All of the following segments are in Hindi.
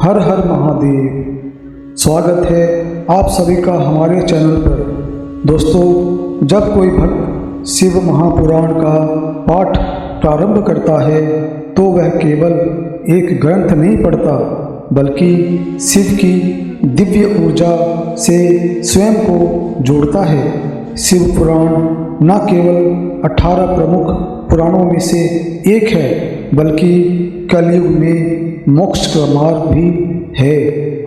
हर हर महादेव। स्वागत है आप सभी का हमारे चैनल पर। दोस्तों, जब कोई भक्त शिव महापुराण का पाठ प्रारंभ करता है तो वह केवल एक ग्रंथ नहीं पढ़ता, बल्कि शिव की दिव्य ऊर्जा से स्वयं को जोड़ता है। शिव पुराण न केवल 18 प्रमुख पुराणों में से एक है, बल्कि कलयुग में मोक्ष का मार्ग भी है।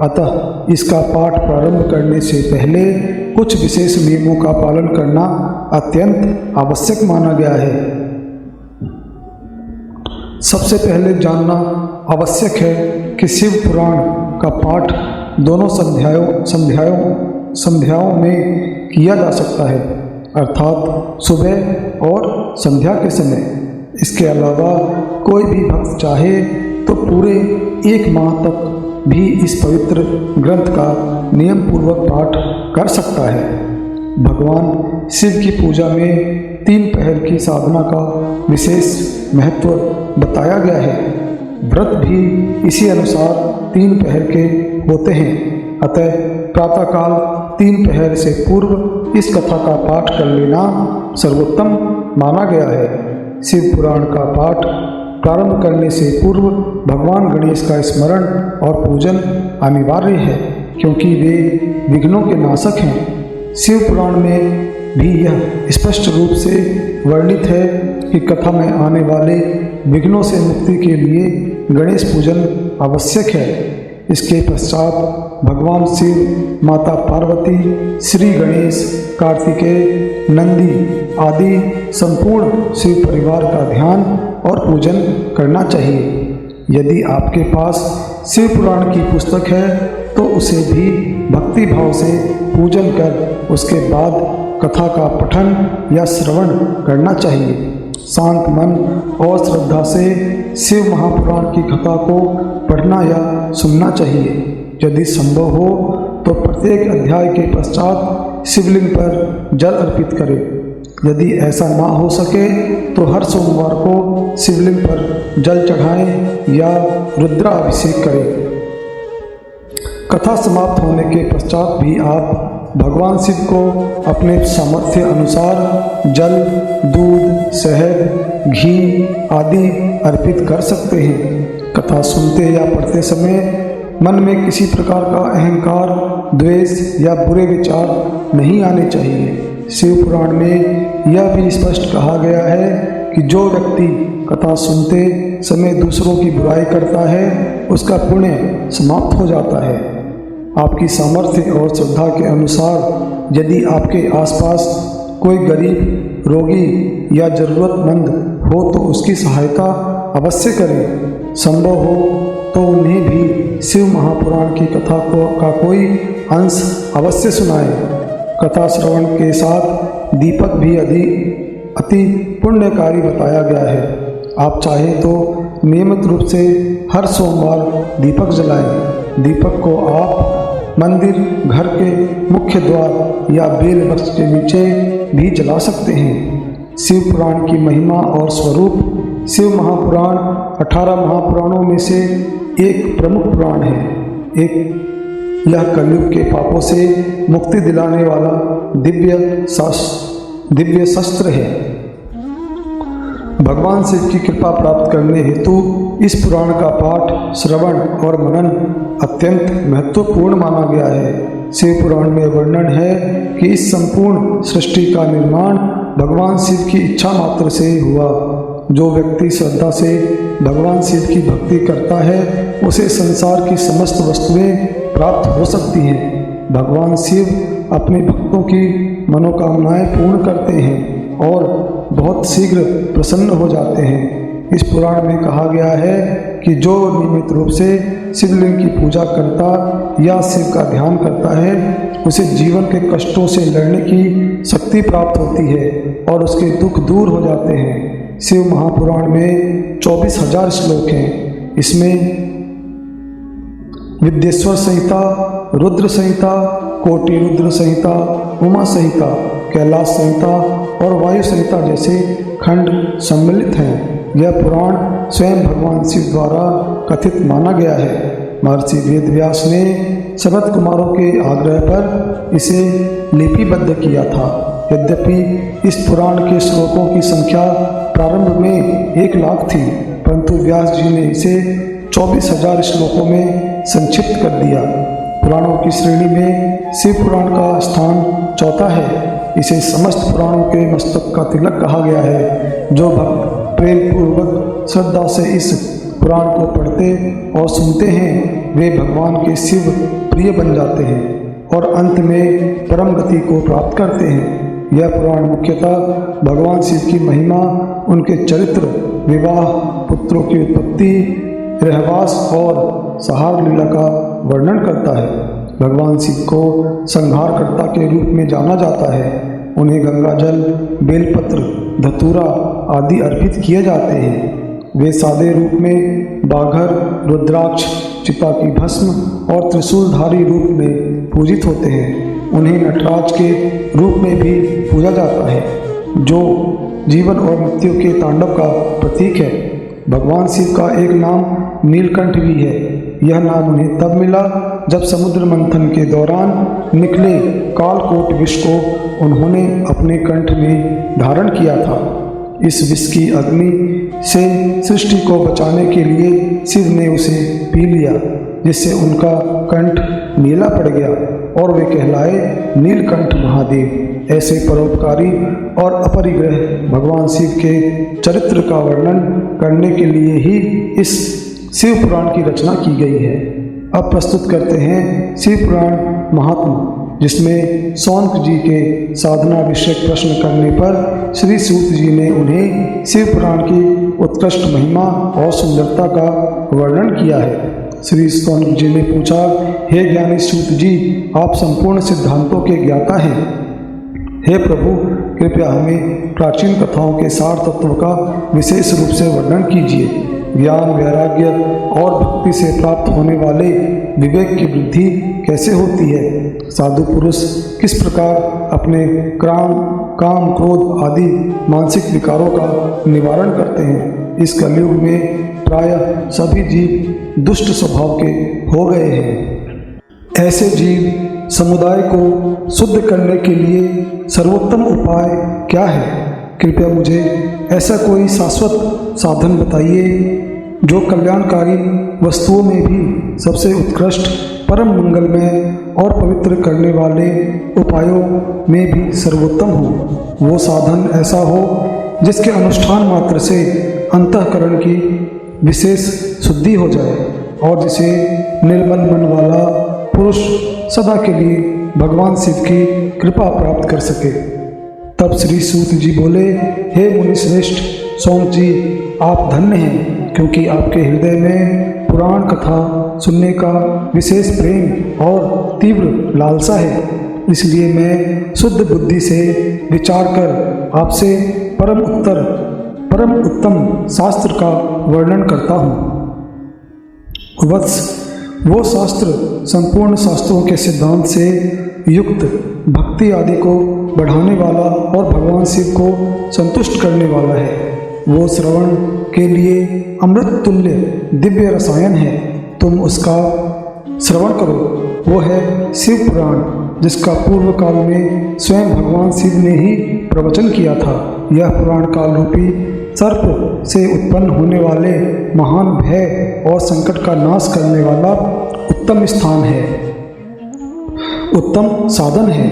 अतः इसका पाठ प्रारंभ करने से पहले कुछ विशेष नियमों का पालन करना अत्यंत आवश्यक माना गया है। सबसे पहले जानना आवश्यक है कि शिव पुराण का पाठ दोनों संध्याओं में किया जा सकता है, अर्थात सुबह और संध्या के समय। इसके अलावा कोई भी भक्त चाहे तो पूरे 1 माह तक भी इस पवित्र ग्रंथ का नियम पूर्वक पाठ कर सकता है। भगवान शिव की पूजा में 3 पहर की साधना का विशेष महत्व बताया गया है। व्रत भी इसी अनुसार 3 पहर के होते हैं। अतः प्रातःकाल 3 पहर से पूर्व इस कथा का पाठ कर लेना सर्वोत्तम माना गया है। शिव पुराण का पाठ प्रारंभ करने से पूर्व भगवान गणेश का स्मरण और पूजन अनिवार्य है, क्योंकि वे विघ्नों के नाशक हैं। शिव पुराण में भी यह स्पष्ट रूप से वर्णित है कि कथा में आने वाले विघ्नों से मुक्ति के लिए गणेश पूजन आवश्यक है। इसके पश्चात भगवान शिव, माता पार्वती, श्री गणेश, कार्तिकेय, नंदी आदि संपूर्ण शिव परिवार का ध्यान और पूजन करना चाहिए। यदि आपके पास शिव पुराण की पुस्तक है तो उसे भी भक्ति भाव से पूजन कर उसके बाद कथा का पठन या श्रवण करना चाहिए। शांत मन और श्रद्धा से शिव महापुराण की कथा को पढ़ना या सुनना चाहिए। यदि संभव हो तो प्रत्येक अध्याय के पश्चात शिवलिंग पर जल अर्पित करें। यदि ऐसा ना हो सके तो हर सोमवार को शिवलिंग पर जल चढ़ाएं या रुद्राभिषेक करें। कथा समाप्त होने के पश्चात भी आप भगवान शिव को अपने सामर्थ्य अनुसार जल, दूध, शहद, घी आदि अर्पित कर सकते हैं। कथा सुनते या पढ़ते समय मन में किसी प्रकार का अहंकार, द्वेष या बुरे विचार नहीं आने चाहिए। शिव पुराण में यह भी स्पष्ट कहा गया है कि जो व्यक्ति कथा सुनते समय दूसरों की बुराई करता है उसका पुण्य समाप्त हो जाता है। आपकी सामर्थ्य और श्रद्धा के अनुसार यदि आपके आसपास कोई गरीब, रोगी या ज़रूरतमंद हो तो उसकी सहायता अवश्य करें। संभव हो तो उन्हें भी शिव महापुराण की कथा का कोई अंश अवश्य सुनाएं। कथा श्रवण के साथ दीपक भी अति पुण्यकारी बताया गया है। आप चाहें तो नियमित रूप से हर सोमवार दीपक जलाएं। दीपक को आप मंदिर, घर के मुख्य द्वार या बेल वृक्ष के नीचे भी जला सकते हैं। शिव पुराण की महिमा और स्वरूप। शिव महापुराण 18 महापुराणों में से एक प्रमुख पुराण है। यह कलयुग के पापों से मुक्ति दिलाने वाला दिव्य शस्त्र है। भगवान शिव की कृपा प्राप्त करने हेतु इस पुराण का पाठ, श्रवण और मनन अत्यंत महत्वपूर्ण माना गया है। शिव पुराण में वर्णन है कि इस संपूर्ण सृष्टि का निर्माण भगवान शिव की इच्छा मात्र से हुआ। जो व्यक्ति श्रद्धा से भगवान शिव की भक्ति करता है उसे संसार की समस्त वस्तुएं प्राप्त हो सकती हैं। भगवान शिव अपने भक्तों की मनोकामनाएं पूर्ण करते हैं और बहुत शीघ्र प्रसन्न हो जाते हैं। इस पुराण में कहा गया है कि जो नियमित रूप से शिवलिंग की पूजा करता या शिव का ध्यान करता है उसे जीवन के कष्टों से लड़ने की शक्ति प्राप्त होती है और उसके दुख दूर हो जाते हैं। शिव महापुराण में 24,000 श्लोक हैं। इसमें विद्येश्वर संहिता, रुद्र संहिता, कोटि रुद्र संहिता, उमा संहिता, कैलाश संहिता और वायु संहिता जैसे खंड सम्मिलित हैं। यह पुराण स्वयं भगवान शिव द्वारा कथित माना गया है। महर्षि वेदव्यास ने सनत कुमारों के आग्रह पर इसे लिपिबद्ध किया था। यद्यपि इस पुराण के श्लोकों की संख्या प्रारंभ में 1 लाख थी, परंतु व्यास जी ने इसे 24,000 श्लोकों में संक्षिप्त कर दिया। पुराणों की श्रेणी में शिव पुराण का स्थान चौथा है। इसे समस्त पुराणों के मस्तक का तिलक कहा गया है। जो भक्त प्रेम पूर्वक श्रद्धा से इस पुराण को पढ़ते और सुनते हैं, वे भगवान के शिव प्रिय बन जाते हैं और अंत में परम गति को प्राप्त करते हैं। यह पुराण मुख्यतः भगवान शिव की महिमा, उनके चरित्र, विवाह, पुत्रों की उत्पत्ति, रहवास और संहार लीला का वर्णन करता है। भगवान शिव को संहारकर्ता के रूप में जाना जाता है। उन्हें गंगाजल, बेलपत्र, धतूरा आदि अर्पित किए जाते हैं। वे सादे रूप में बाघर, रुद्राक्ष, चिता की भस्म और त्रिशूलधारी रूप में पूजित होते हैं। उन्हें नटराज के रूप में भी पूजा जाता है, जो जीवन और मृत्यु के तांडव का प्रतीक है। भगवान शिव का एक नाम नीलकंठ भी है। यह नाम उन्हें तब मिला जब समुद्र मंथन के दौरान निकले कालकोट विष को उन्होंने अपने कंठ में धारण किया था। इस विष की अग्नि से सृष्टि को बचाने के लिए शिव ने उसे पी लिया, जिससे उनका कंठ नीला पड़ गया और वे कहलाए नीलकंठ महादेव। ऐसे परोपकारी और अपरिग्रह भगवान शिव के चरित्र का वर्णन करने के लिए ही इस शिव पुराण की रचना की गई है। अब प्रस्तुत करते हैं शिव पुराण महात्म्य, जिसमें शौनक जी के साधना विषयक प्रश्न करने पर श्री सूत जी ने उन्हें शिव पुराण की उत्कृष्ट महिमा और सुंदरता का वर्णन किया है। श्री शौनक जी ने पूछा, हे ज्ञानी सूत जी, आप संपूर्ण सिद्धांतों के ज्ञाता हैं। हे प्रभु, कृपया हमें प्राचीन कथाओं के सार तत्व का विशेष रूप से वर्णन कीजिए। ज्ञान, वैराग्य और भक्ति से प्राप्त होने वाले विवेक की वृद्धि कैसे होती है? साधु पुरुष किस प्रकार अपने काम, क्रोध आदि मानसिक विकारों का निवारण करते हैं? इस कलयुग में प्रायः सभी जीव दुष्ट स्वभाव के हो गए हैं। ऐसे जीव समुदाय को शुद्ध करने के लिए सर्वोत्तम उपाय क्या है? कृपया मुझे ऐसा कोई शाश्वत साधन बताइए जो कल्याणकारी वस्तुओं में भी सबसे उत्कृष्ट, परम मंगलमय और पवित्र करने वाले उपायों में भी सर्वोत्तम हो। वो साधन ऐसा हो जिसके अनुष्ठान मात्र से अंतःकरण की विशेष शुद्धि हो जाए और जिसे निर्मल मन वाला पुरुष सदा के लिए भगवान शिव की कृपा प्राप्त कर सके। तब श्री सूत जी बोले, हे मुनि श्रेष्ठ शौनक जी, आप धन्य हैं, क्योंकि आपके हृदय में पुराण कथा सुनने का विशेष प्रेम और तीव्र लालसा है। इसलिए मैं शुद्ध बुद्धि से विचार कर आपसे परम उत्तम शास्त्र का वर्णन करता हूँ। वत्स, वो शास्त्र संपूर्ण शास्त्रों के सिद्धांत से युक्त, भक्ति आदि को बढ़ाने वाला और भगवान शिव को संतुष्ट करने वाला है। वो श्रवण के लिए अमृत तुल्य दिव्य रसायन है। तुम उसका श्रवण करो। वो है शिव पुराण, जिसका पूर्व काल में स्वयं भगवान शिव ने ही प्रवचन किया था। यह पुराण काल रूपी सर्प से उत्पन्न होने वाले महान भय और संकट का नाश करने वाला उत्तम स्थान है, उत्तम साधन है।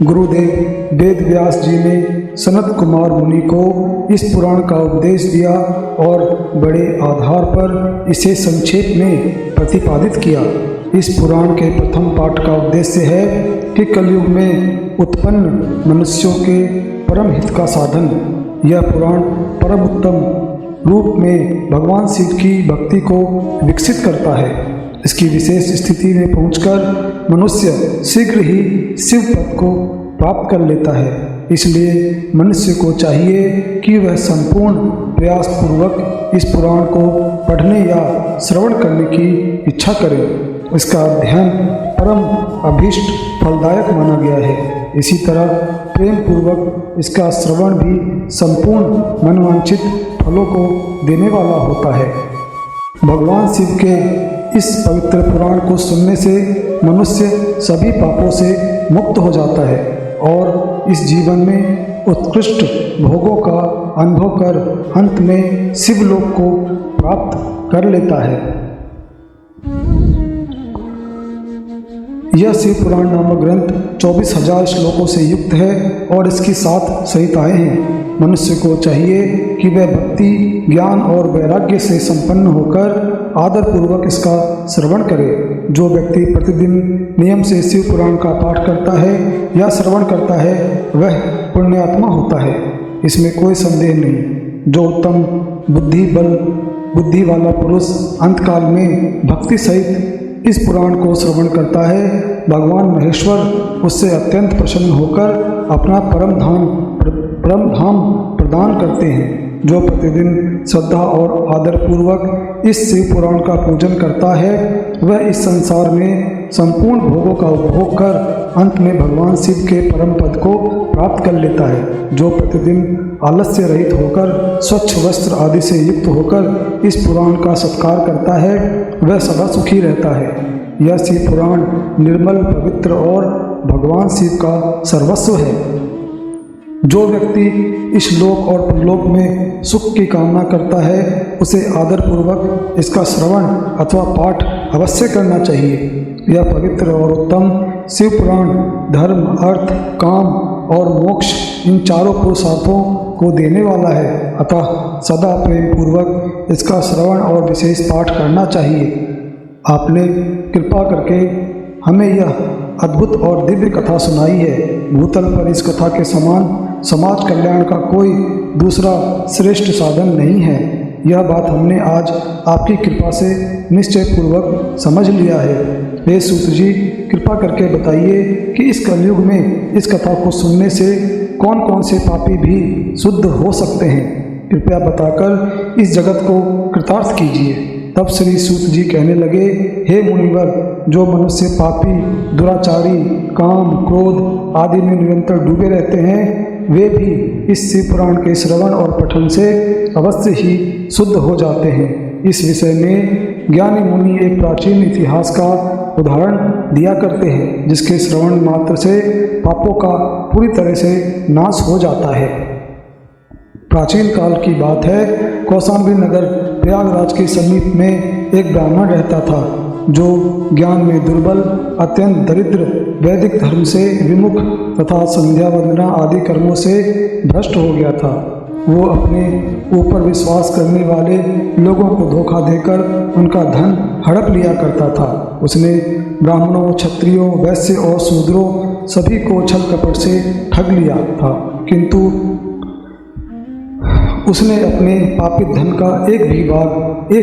गुरुदेव वेद व्यास जी ने सनत कुमार मुनि को इस पुराण का उपदेश दिया और बड़े आधार पर इसे संक्षेप में प्रतिपादित किया। इस पुराण के प्रथम पाठ का उद्देश्य है कि कलयुग में उत्पन्न मनुष्यों के परम हित का साधन। यह पुराण परम उत्तम रूप में भगवान शिव की भक्ति को विकसित करता है। इसकी विशेष स्थिति में पहुंचकर मनुष्य शीघ्र ही शिव पद को प्राप्त कर लेता है। इसलिए मनुष्य को चाहिए कि वह संपूर्ण प्रयास पूर्वक इस पुराण को पढ़ने या श्रवण करने की इच्छा करे। इसका अध्ययन परम अभीष्ट फलदायक माना गया है। इसी तरह प्रेम पूर्वक इसका श्रवण भी संपूर्ण मनवांछित फलों को देने वाला होता है। भगवान शिव के इस पवित्र पुराण को सुनने से मनुष्य सभी पापों से मुक्त हो जाता है और इस जीवन में उत्कृष्ट भोगों का अनुभव कर अंत में शिवलोक को प्राप्त कर लेता है। यह शिव पुराण नामक ग्रंथ 24,000 श्लोकों से युक्त है और इसकी 7 संहिताएं हैं। मनुष्य को चाहिए कि वह भक्ति, ज्ञान और वैराग्य से संपन्न होकर आदरपूर्वक इसका श्रवण करे। जो व्यक्ति प्रतिदिन नियम से शिव पुराण का पाठ करता है या श्रवण करता है वह पुण्यात्मा होता है, इसमें कोई संदेह नहीं। जो उत्तम बुद्धि वाला पुरुष अंतकाल में भक्ति सहित इस पुराण को श्रवण करता है, भगवान महेश्वर उससे अत्यंत प्रसन्न होकर अपना परम धाम प्रदान करते हैं। जो प्रतिदिन श्रद्धा और आदरपूर्वक इस शिव पुराण का पूजन करता है वह इस संसार में संपूर्ण भोगों का उपभोग कर अंत में भगवान शिव के परम पद को प्राप्त कर लेता है। जो प्रतिदिन आलस्य रहित होकर स्वच्छ वस्त्र आदि से युक्त होकर इस पुराण का सत्कार करता है वह सदा सुखी रहता है। यह शिव पुराण निर्मल, पवित्र और भगवान शिव का सर्वस्व है। जो व्यक्ति इस लोक और परलोक में सुख की कामना करता है उसे आदरपूर्वक इसका श्रवण अथवा पाठ अवश्य करना चाहिए। यह पवित्र और उत्तम शिव पुराण धर्म, अर्थ, काम और मोक्ष इन चारों पुरुषार्थों को देने वाला है, अतः सदा प्रेम पूर्वक इसका श्रवण और विशेष पाठ करना चाहिए। आपने कृपा करके हमें यह अद्भुत और दिव्य कथा सुनाई है। भूतल पर इस कथा के समान समाज कल्याण का कोई दूसरा श्रेष्ठ साधन नहीं है। यह बात हमने आज आपकी कृपा से निश्चय पूर्वक समझ लिया है। हे सूत जी, कृपा करके बताइए कि इस कलयुग में इस कथा को सुनने से कौन कौन से पापी भी शुद्ध हो सकते हैं। कृपया बताकर इस जगत को कृतार्थ कीजिए। तब श्री सूत जी कहने लगे, हे मुनिवर, जो मनुष्य पापी, दुराचारी, काम, क्रोध आदि में निरंतर डूबे रहते हैं वे भी इस शिव पुराण के श्रवण और पठन से अवश्य ही शुद्ध हो जाते हैं। इस विषय में ज्ञानी मुनि एक प्राचीन इतिहास का उदाहरण दिया करते हैं जिसके श्रवण मात्र से पापों का पूरी तरह से नाश हो जाता है। प्राचीन काल की बात है, कौशाम्बी नगर प्रयागराज के समीप में एक ब्राह्मण रहता था जो ज्ञान में दुर्बल, अत्यंत दरिद्र, वैदिक धर्म से विमुख तथा संध्या वंदना आदि कर्मों से भ्रष्ट हो गया था। वो अपने ऊपर विश्वास करने वाले लोगों को धोखा देकर उनका धन हड़प लिया करता था। उसने ब्राह्मणों, क्षत्रियों, वैश्य और शूद्रों सभी को छल कपट से ठग लिया था, किंतु उसने अपने पापित धन का एक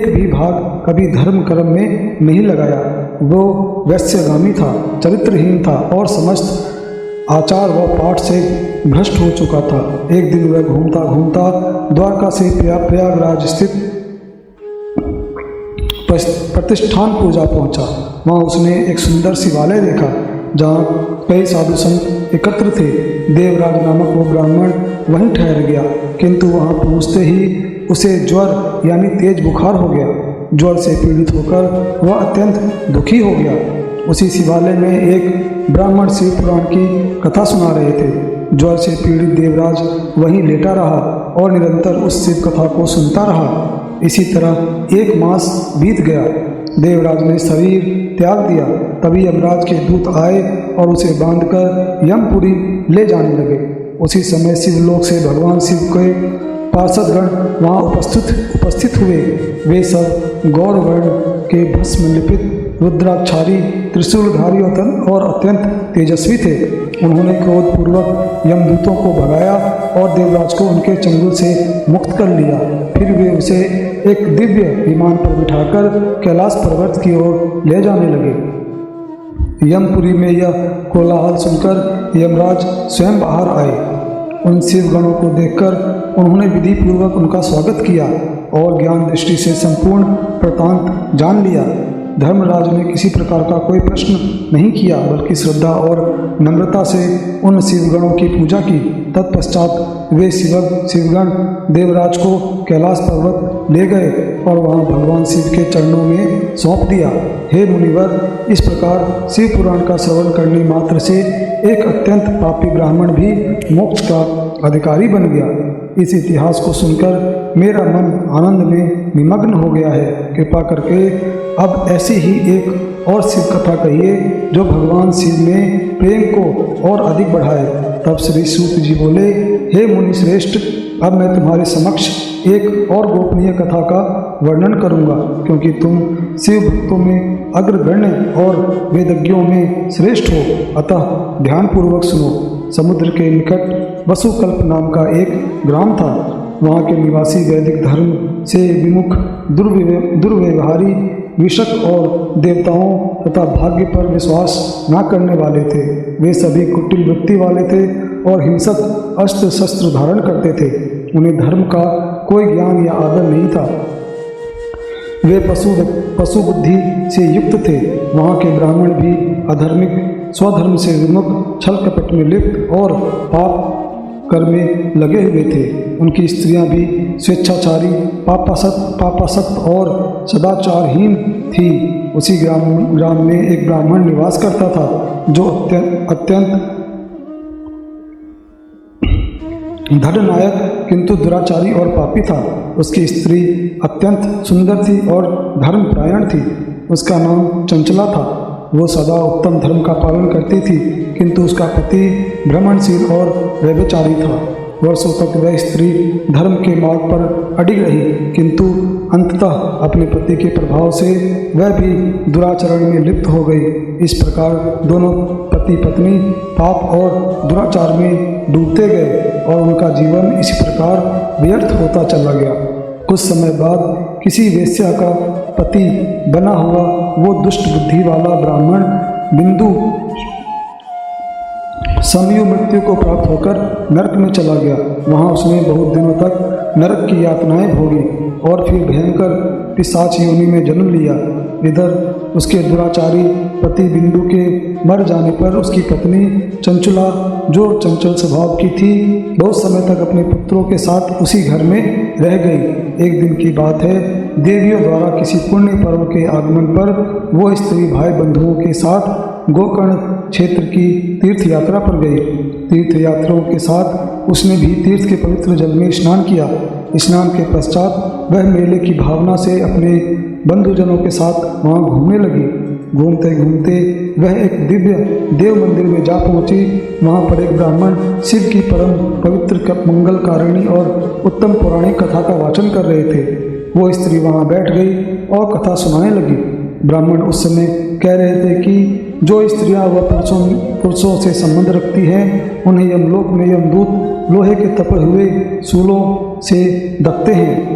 भी भाग कभी धर्म कर्म में नहीं लगाया। वो वैश्यगामी था, चरित्रहीन था और समस्त आचार व पाठ से भ्रष्ट हो चुका था। एक दिन वह घूमता घूमता द्वारका से प्रयागराज स्थित प्रतिष्ठान पूजा पहुंचा। वहां उसने एक सुंदर शिवालय देखा जहाँ कई साधु संत एकत्र थे। देवराज नामक वो ब्राह्मण वहीं ठहर गया, किंतु वहाँ पहुँचते ही उसे ज्वर यानी तेज बुखार हो गया। ज्वर से पीड़ित होकर वह अत्यंत दुखी हो गया। उसी शिवालय में एक ब्राह्मण शिव पुराण की कथा सुना रहे थे। ज्वर से पीड़ित देवराज वहीं लेटा रहा और निरंतर उस शिव कथा को सुनता रहा। इसी तरह 1 मास बीत गया। देवराज ने शरीर त्याग दिया। तभी यमराज के दूत आए और उसे बांधकर यमपुरी ले जाने लगे। उसी समय शिवलोक से भगवान शिव के पार्षदगण वहाँ उपस्थित हुए। वे सब गौर वर्ण के भस्म लिपित, रुद्राक्षारी, त्रिशूलधारी और अत्यंत तेजस्वी थे। उन्होंने क्रोधपूर्वक यमदूतों को भगाया और देवराज को उनके चंगुल से मुक्त कर लिया। फिर वे उसे एक दिव्य विमान पर बिठाकर कैलाश पर्वत की ओर ले जाने लगे। यमपुरी में यह कोलाहल सुनकर यमराज स्वयं बाहर आए। उन शिवगणों को देखकर उन्होंने विधि पूर्वक उनका स्वागत किया और ज्ञान दृष्टि से संपूर्ण वृत्तांत जान लिया। धर्मराज ने किसी प्रकार का कोई प्रश्न नहीं किया, बल्कि श्रद्धा और नम्रता से उन शिवगणों की पूजा की। तत्पश्चात वे शिवगण देवराज को कैलाश पर्वत ले गए और वहां भगवान शिव के चरणों में सौंप दिया। हे मुनिवर, इस प्रकार शिव पुराण का श्रवण करने मात्र से एक अत्यंत पापी ब्राह्मण भी मोक्ष का अधिकारी बन गया। इस इतिहास को सुनकर मेरा मन आनंद में निमग्न हो गया है। कृपा करके अब ऐसी ही एक और शिव कथा कहिए जो भगवान शिव में प्रेम को और अधिक बढ़ाए। तब श्री सूत जी बोले, हे मुनि श्रेष्ठ, अब मैं तुम्हारे समक्ष एक और गोपनीय कथा का वर्णन करूंगा, क्योंकि तुम शिव भक्तों में अग्रगण्य और वेदज्ञों में श्रेष्ठ हो। अतः ध्यानपूर्वक सुनो। समुद्र के निकट वसुकल्प नाम का एक ग्राम था। वहाँ के निवासी वैदिक धर्म से विमुख, दुर्व्यवहारी, विषक और देवताओं तथा भाग्य पर विश्वास न करने वाले थे। वे सभी कुटिल वृत्ति वाले थे और हिंसक अस्त्र शस्त्र धारण करते थे। उन्हें धर्म का कोई ज्ञान या आदर नहीं था। वे पशु बुद्धि से युक्त थे। वहाँ के ब्राह्मण भी अधर्मिक, स्वधर्म से विमुख, छल कपट में लिप्त और पाप कर्म में लगे हुए थे। उनकी स्त्रियां भी स्वेच्छाचारी, पापासक्त और सदाचारहीन थी। उसी ग्राम में एक ब्राह्मण निवास करता था जो अत्यंत धननायक किंतु दुराचारी और पापी था। उसकी स्त्री अत्यंत सुंदर थी और धर्मपरायण थी। उसका नाम चंचला था। वो सदा उत्तम धर्म का पालन करती थी, किंतु उसका पति भ्रमणशील और व्यभिचारी था। वर्षों तक वह स्त्री धर्म के मार्ग पर अडिग रही, किंतु अंततः अपने पति के प्रभाव से वह भी दुराचरण में लिप्त हो गई। इस प्रकार दोनों पति पत्नी पाप और दुराचार में डूबते गए और उनका जीवन इसी प्रकार व्यर्थ होता चला गया। कुछ समय बाद किसी वेश्या का पति बना हुआ वो दुष्ट बुद्धि वाला ब्राह्मण बिंदु समयु मृत्यु को प्राप्त होकर नरक में चला गया। वहाँ उसने बहुत दिनों तक नरक की यातनाएं भोगी और फिर भयंकर पिशाच योनि में जन्म लिया। इधर उसके दुराचारी पति बिंदु के मर जाने पर उसकी पत्नी चंचला, जो चंचल स्वभाव की थी, बहुत समय तक अपने पुत्रों के साथ उसी घर में रह गई। एक दिन की बात है, देवियों द्वारा किसी पुण्य पर्व के आगमन पर वो स्त्री भाई बंधुओं के साथ गोकर्ण क्षेत्र की तीर्थ यात्रा पर गई। तीर्थ यात्रियों के साथ उसने भी तीर्थ के पवित्र जल में स्नान किया। स्नान के पश्चात वह मेले की भावना से अपने बंधुजनों के साथ वहाँ घूमने लगी। घूमते घूमते वह एक दिव्य देव मंदिर में जा पहुँची। वहाँ पर एक ब्राह्मण शिव की परम पवित्र मंगलकारिणी और उत्तम पौराणिक कथा का वाचन कर रहे थे। वो स्त्री वहाँ बैठ गई और कथा सुनाने लगी। ब्राह्मण उस समय कह रहे थे कि जो स्त्रियां व पुरुषों से संबंध रखती हैं, उन्हें यमलोक में यमदूत लोहे के तपे हुए शूलों से दबते हैं।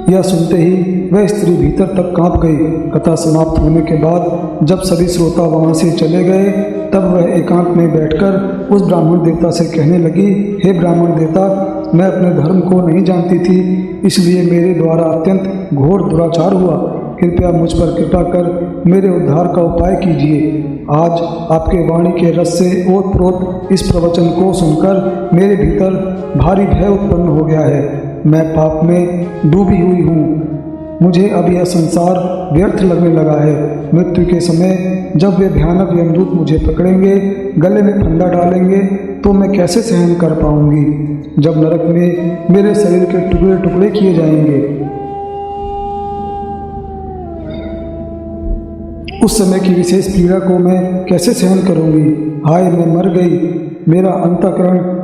यह सुनते ही वह स्त्री भीतर तक कांप गई। कथा समाप्त होने के बाद जब सभी श्रोता वहां से चले गए, तब वह एकांत में बैठकर उस ब्राह्मण देवता से कहने लगी, हे ब्राह्मण देवता, मैं अपने धर्म को नहीं जानती थी, इसलिए मेरे द्वारा अत्यंत घोर दुराचार हुआ। कृपया मुझ पर कृपा कर मेरे उद्धार का उपाय कीजिए। आज आपके वाणी के रस से ओतप्रोत इस प्रवचन को सुनकर मेरे भीतर भारी भय उत्पन्न हो गया है। मैं पाप में डूबी हुई हूँ। मुझे अब यह संसार व्यर्थ लगने लगा है। मृत्यु के समय जब वे भयानक यमदूत मुझे पकड़ेंगे, गले में फंदा डालेंगे, तो मैं कैसे सहन कर पाऊंगी। जब नरक में मेरे शरीर के टुकड़े टुकड़े किए जाएंगे, उस समय की विशेष पीड़ा को मैं कैसे सहन करूंगी। हाय, मैं मर गई, मेरा अंतःकरण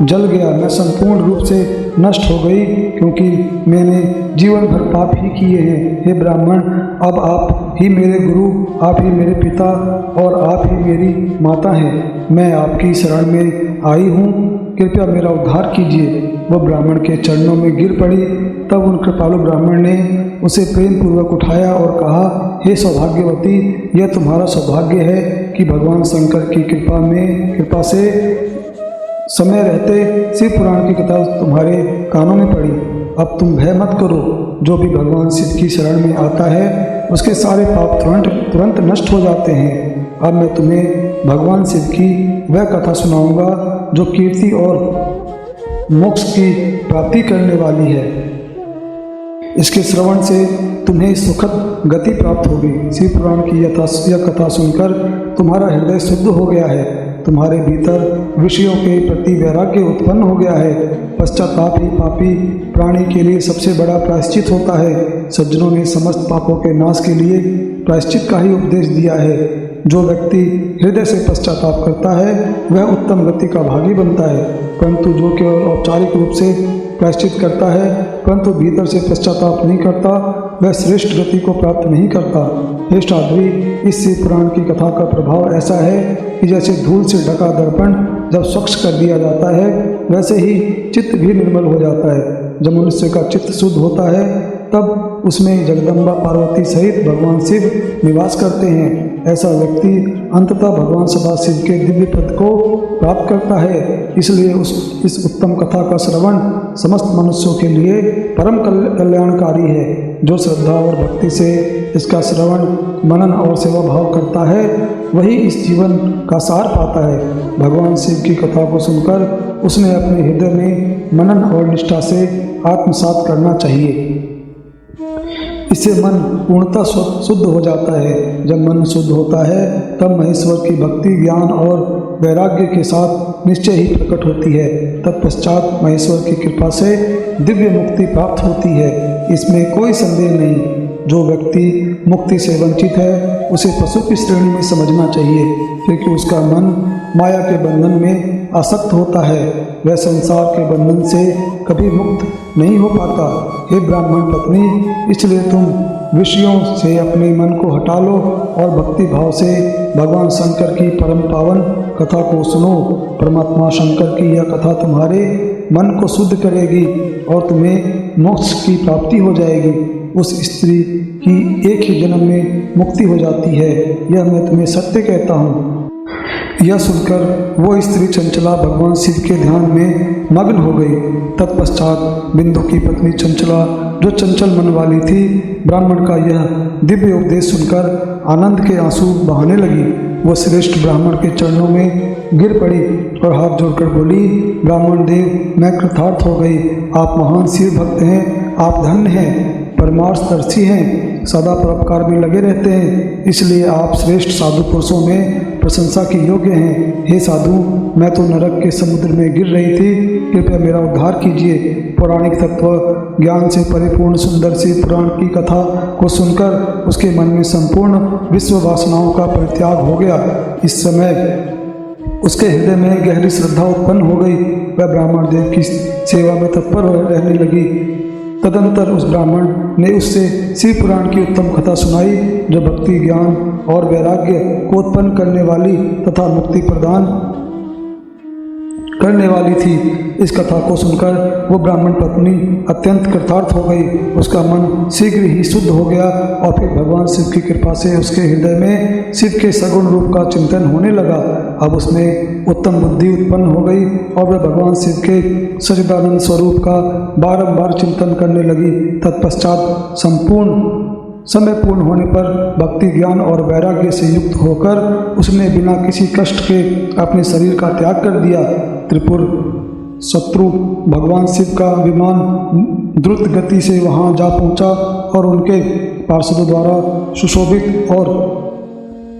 जल गया, मैं संपूर्ण रूप से नष्ट हो गई, क्योंकि मैंने जीवन भर पाप ही किए हैं। हे ब्राह्मण, अब आप ही मेरे गुरु, आप ही मेरे पिता और आप ही मेरी माता हैं। मैं आपकी शरण में आई हूँ, कृपया मेरा उद्धार कीजिए। वह ब्राह्मण के चरणों में गिर पड़ी। तब उन कृपालु ब्राह्मण ने उसे प्रेम पूर्वक उठाया और कहा, हे सौभाग्यवती, यह तुम्हारा सौभाग्य है कि भगवान शंकर की कृपा से समय रहते शिव पुराण की कथा तुम्हारे कानों में पड़ी। अब तुम भय मत करो। जो भी भगवान शिव की शरण में आता है उसके सारे पाप तुरंत नष्ट हो जाते हैं। अब मैं तुम्हें भगवान शिव की वह कथा सुनाऊंगा जो कीर्ति और मोक्ष की प्राप्ति करने वाली है। इसके श्रवण से तुम्हें सुखद गति प्राप्त होगी। शिव पुराण की यह कथा सुनकर तुम्हारा हृदय शुद्ध हो गया है, तुम्हारे भीतर विषयों के प्रति वैराग्य उत्पन्न हो गया है। पश्चाताप ही पापी प्राणी के लिए सबसे बड़ा प्रायश्चित होता है। सज्जनों ने समस्त पापों के नाश के लिए प्रायश्चित का ही उपदेश दिया है। जो व्यक्ति हृदय से पश्चाताप करता है वह उत्तम गति का भागी बनता है, परंतु जो केवल औपचारिक रूप से प्रायश्चित करता है परंतु भीतर से पश्चाताप नहीं करता वह श्रेष्ठ गति को प्राप्त नहीं करता। हे साध्वी, इस शिव पुराण की कथा का प्रभाव ऐसा है कि जैसे धूल से ढका दर्पण जब स्वच्छ कर दिया जाता है वैसे ही चित्त भी निर्मल हो जाता है। जब मनुष्य का चित्त शुद्ध होता है तब उसमें जगदम्बा पार्वती सहित भगवान शिव निवास करते हैं। ऐसा व्यक्ति अंततः भगवान सदाशिव के दिव्य पद को प्राप्त करता है। इसलिए इस उत्तम कथा का श्रवण समस्त मनुष्यों के लिए परम कल्याणकारी है। जो श्रद्धा और भक्ति से इसका श्रवण मनन और सेवा भाव करता है वही इस जीवन का सार पाता है। भगवान शिव की कथा को सुनकर उसने अपने हृदय में मनन और निष्ठा से आत्मसात करना चाहिए। इससे मन पूर्णतः शुद्ध हो जाता है। जब मन शुद्ध होता है तब महेश्वर की भक्ति, ज्ञान और वैराग्य के साथ निश्चय ही प्रकट होती है। तत्पश्चात महेश्वर की कृपा से दिव्य मुक्ति प्राप्त होती है, इसमें कोई संदेह नहीं। जो व्यक्ति मुक्ति से वंचित है उसे पशु की श्रेणी में समझना चाहिए, क्योंकि उसका मन माया के बंधन में आसक्त होता है। वह संसार के बंधन से कभी मुक्त नहीं हो पाता। हे ब्राह्मण पत्नी, इसलिए तुम विषयों से अपने मन को हटा लो और भक्ति भाव से भगवान शंकर की परम पावन कथा को सुनो। परमात्मा शंकर की यह कथा तुम्हारे मन को शुद्ध करेगी और तुम्हें मोक्ष की प्राप्ति हो जाएगी। उस स्त्री की एक ही जन्म में मुक्ति हो जाती है, यह मैं तुम्हें सत्य कहता हूँ। यह सुनकर वो स्त्री चंचला भगवान शिव के ध्यान में मग्न हो गई। तत्पश्चात बिंदु की पत्नी चंचला, जो चंचल मन वाली थी, ब्राह्मण का यह दिव्य उपदेश सुनकर आनंद के आंसू बहाने लगी। वो श्रेष्ठ ब्राह्मण के चरणों में गिर पड़ी और हाथ जोड़कर बोली, ब्राह्मण देव, मैं कृतार्थ हो गई। आप महान शिव भक्त हैं, आप धन्य हैं, परमार्थदर्शी हैं, सदा परोपकार में लगे रहते हैं, इसलिए आप श्रेष्ठ साधु पुरुषों में प्रशंसा के योग्य हैं। हे साधु, मैं तो नरक के समुद्र में गिर रही थी, कृपया मेरा उद्धार कीजिए। पौराणिक तत्व ज्ञान से परिपूर्ण सुंदर सी पुराण की कथा को सुनकर उसके मन में संपूर्ण विश्व वासनाओं का परित्याग हो गया। इस समय उसके हृदय में गहरी श्रद्धा उत्पन्न हो गई। वह ब्राह्मण देव की सेवा में तत्पर रहने लगी। तदनंतर उस ब्राह्मण ने उससे शिव पुराण की उत्तम कथा सुनाई, जो भक्ति, ज्ञान और वैराग्य को उत्पन्न करने वाली तथा मुक्ति प्रदान करने वाली थी। इस कथा को सुनकर वो ब्राह्मण पत्नी अत्यंत कृतार्थ हो गई। उसका मन शीघ्र ही शुद्ध हो गया और फिर भगवान शिव की कृपा से उसके हृदय में शिव के सगुण रूप का चिंतन होने लगा। अब उसमें उत्तम बुद्धि उत्पन्न हो गई और वह भगवान शिव के सच्चिदानंद स्वरूप का बारंबार चिंतन करने लगी। तत्पश्चात संपूर्ण समय पूर्ण होने पर भक्ति, ज्ञान और वैराग्य से युक्त होकर उसने बिना किसी कष्ट के अपने शरीर का त्याग कर दिया। त्रिपुर शत्रु भगवान शिव का विमान द्रुत गति से वहां जा पहुंचा और उनके पार्षदों द्वारा सुशोभित और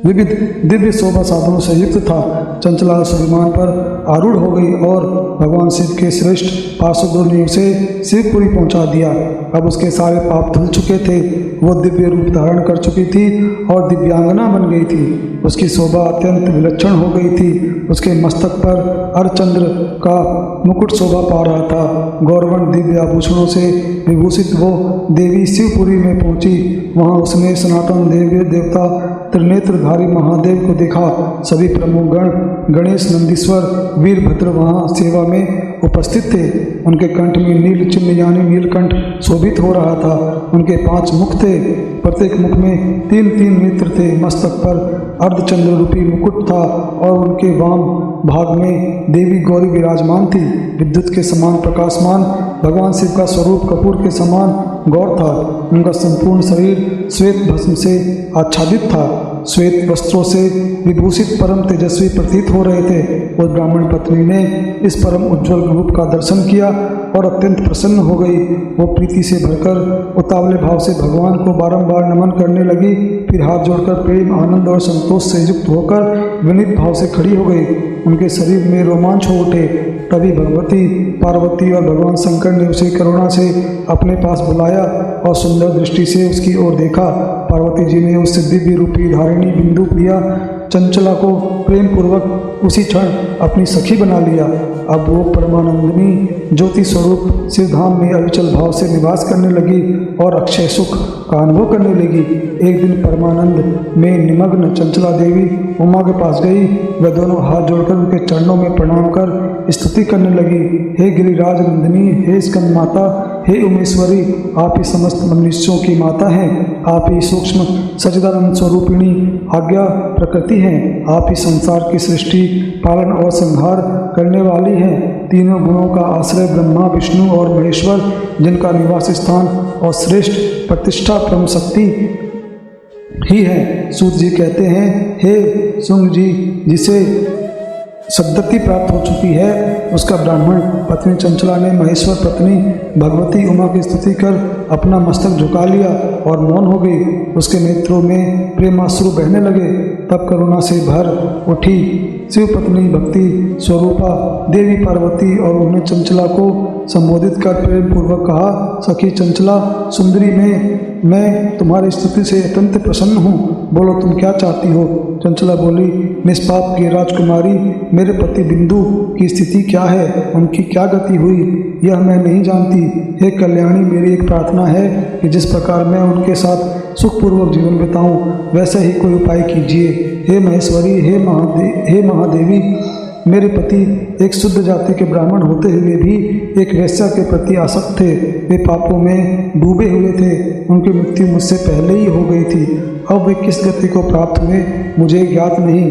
विविध दिव्य शोभा साधनों से युक्त था। चंचला उस विमान पर आरूढ़ हो गई और भगवान शिव के श्रेष्ठ पार्षदों ने उसे शिवपुरी पहुंचा दिया। अब उसके सारे पाप धुल चुके थे, वो दिव्य रूप धारण कर चुकी थी और दिव्यांगना बन गई थी। उसकी शोभा अत्यंत विलक्षण हो गई थी। उसके मस्तक पर अर्धचंद्र का मुकुट शोभा पा रहा था। गौरवर्ण दिव्य आभूषणों से विभूषित वो देवी शिवपुरी में पहुंची। वहां उसने सनातन देवी देवता त्रिनेत्रधारी महादेव को देखा। सभी प्रमुख गण, गणेश, नंदीश्वर, वीरभद्र वहाँ सेवा में उपस्थित थे। उनके कंठ में नील चिन्ह यानी नीलकंठ शोभित हो रहा था। उनके 5 मुख थे, प्रत्येक मुख में 3-3 नेत्र थे। मस्तक पर अर्धचंद्र रूपी मुकुट था और उनके वाम भाग में देवी गौरी विराजमान थी। विद्युत के समान प्रकाशमान भगवान शिव का स्वरूप कपूर के समान गौर था। उनका संपूर्ण शरीर श्वेत भस्म से आच्छादित था। श्वेत वस्त्रों से विभूषित परम तेजस्वी प्रतीत हो रहे थे। उस ब्राह्मण पत्नी ने इस परम उज्ज्वल रूप का दर्शन किया और अत्यंत प्रसन्न हो गई। वो प्रीति से भरकर उतावले भाव से भगवान को बारंबार नमन करने लगी। फिर हाथ जोड़कर प्रेम, आनंद और संतोष से युक्त होकर विनीत भाव से खड़ी हो गई। उनके शरीर में रोमांच हो उठे। तभी भगवती पार्वती और भगवान शंकर ने उसे करुणा से अपने पास बुलाया और सुंदर दृष्टि से उसकी ओर देखा। पार्वती जी ने उस दिव्य रूपी धारिणी बिंदु प्रिया चंचला को प्रेम पूर्वक उसी क्षण अपनी सखी बना लिया। अब वो परमानंदिनी ज्योति स्वरूप शिवधाम में अविचल भाव से निवास करने लगी और अक्षय सुख का अनुभव करने लगी। एक दिन परमानंद में निमग्न चंचला देवी उमा के पास गई। वह दोनों हाथ जोड़कर उनके चरणों में प्रणाम कर स्तुति करने लगी। हे गिरिराज नंदिनी, हे स्कंद माता, हे उमेश्वरी, आप ही समस्त मनुष्यों की माता हैं। आप ही सूक्ष्म सच्चिदानंद स्वरूपिणी आज्ञा प्रकृति हैं। आप ही संसार की सृष्टि, पालन और संहार करने वाली हैं। तीनों गुणों का आश्रय ब्रह्मा, विष्णु और महेश्वर, जिनका निवास स्थान और श्रेष्ठ प्रतिष्ठा परम शक्ति ही है। सूत जी कहते हैं, हे सुंग जी, जिसे सद्गति प्राप्त हो चुकी है, उसका ब्राह्मण पत्नी चंचला ने महेश्वर पत्नी भगवती उमा की स्तुति कर अपना मस्तक झुका लिया और मौन हो गई। उसके नेत्रों में प्रेमाश्रु बहने लगे। तब करुणा से भर उठी शिव पत्नी भक्ति स्वरूपा देवी पार्वती और उन्होंने चंचला को संबोधित कर प्रेम पूर्वक कहा, सखी चंचला सुंदरी, मैं तुम्हारी स्तुति से अत्यंत प्रसन्न हूँ। बोलो तुम क्या चाहती हो? चंचला बोली, निष्पाप की राजकुमारी, मेरे पति बिंदु की स्थिति क्या है, उनकी क्या गति हुई, यह मैं नहीं जानती। हे कल्याणी, मेरी एक प्रार्थना है कि जिस प्रकार मैं उनके साथ सुखपूर्वक जीवन बिताऊं, वैसा ही कोई उपाय कीजिए। हे महेश्वरी, हे महादेवी, मेरे पति एक शुद्ध जाति के ब्राह्मण होते हुए भी एक वेश्या के प्रति आसक्त थे। वे पापों में डूबे हुए थे। उनकी मृत्यु मुझसे पहले ही हो गई थी। अब वे किस गति को प्राप्त हुए मुझे ज्ञात नहीं।